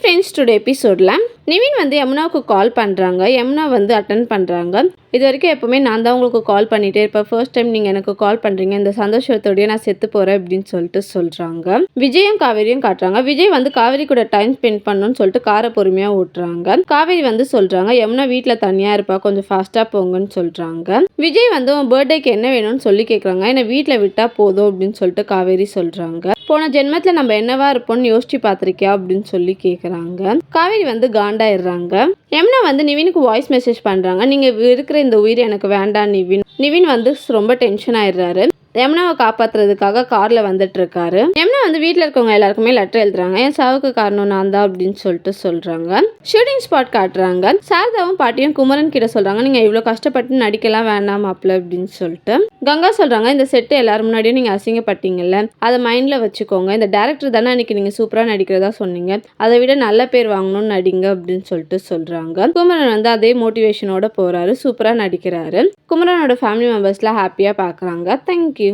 Friends, today எபிசோடில் நிவின் வந்து யமுனாவுக்கு கால் பண்ணுறாங்க. யமுனா வந்து அட்டன் பண்ணுறாங்க. இது வரைக்கும் எப்போவுமே நான் தான் உங்களுக்கு கால் பண்ணிகிட்டே இருப்பேன். ஃபர்ஸ்ட் டைம் நீங்கள் எனக்கு கால் பண்ணுறீங்க. இந்த சந்தோஷத்தோடய நான் செத்து போகிறேன் அப்படின்னு சொல்லிட்டு சொல்கிறாங்க. விஜயும் காவேரியும் காட்டுறாங்க. விஜய் வந்து காவேரி கூட டைம் ஸ்பெண்ட் பண்ணணும்னு சொல்லிட்டு காரை பொறுமையாக ஓட்டுறாங்க. காவேரி வந்து சொல்கிறாங்க, யமுனா வீட்டில் தனியாக இருப்பா, கொஞ்சம் ஃபாஸ்ட்டாக போங்கன்னு சொல்கிறாங்க. விஜய் வந்து உன் பர்த்டேக்கு என்ன வேணும்னு சொல்லி கேட்குறாங்க. என்னை வீட்டில் விட்டால் போதும் அப்படின்னு சொல்லிட்டு காவேரி சொல்கிறாங்க. போன ஜென்மத்தில் நம்ம என்னவா இருப்போம்னு யோசிச்சு பார்த்துருக்கியா அப்படின்னு சொல்லி கேட்குறாங்க. காவேரி வந்து காண்டாயிடுறாங்க. யமுனா வந்து நிவினுக்கு வாய்ஸ் மெசேஜ் பண்ணுறாங்க. நீங்கள் இருக்கிற இந்த உயிர் எனக்கு வேண்டாம் நிவின். நிவின் வந்து ரொம்ப டென்ஷன் ஆயிடுறாரு. யமுனாவை காப்பாற்றுறதுக்காக காரில் வந்துட்டு இருக்காரு. யமுனா வந்து வீட்டில் இருக்கவங்க எல்லாருக்குமே லெட்டர் எழுதுறாங்க. என் சாவுக்கு காரணம் நான் தான் அப்படின்னு சொல்லிட்டு சொல்கிறாங்க. ஷூட்டிங் ஸ்பாட் காட்டுறாங்க. சாரதாவும் பாட்டியும் குமரன் கிட்ட சொல்கிறாங்க, நீங்கள் இவ்வளோ கஷ்டப்பட்டு நடிக்கலாம் வேண்டாம் மாப்பிள்ள அப்படின்னு சொல்லிட்டு. கங்கா சொல்கிறாங்க, இந்த செட்டு எல்லாரும் முன்னாடியும் நீங்கள் அசிங்கப்பட்டீங்கல்ல, அதை மைண்டில் வச்சுக்கோங்க. இந்த டேரக்டர் தானே அன்றைக்கி நீங்கள் சூப்பராக நடிக்கிறதா சொன்னீங்க, அதை விட நல்ல பேர் வாங்கணும்னு நடிங்க அப்படின்னு சொல்லிட்டு சொல்கிறாங்க. குமரன் வந்து அதே மோட்டிவேஷனோட போகிறாரு. சூப்பராக நடிக்கிறாரு. குமரனோட ஃபேமிலி மெம்பர்ஸ்லாம் ஹாப்பியாக பார்க்குறாங்க. தேங்க்யூ.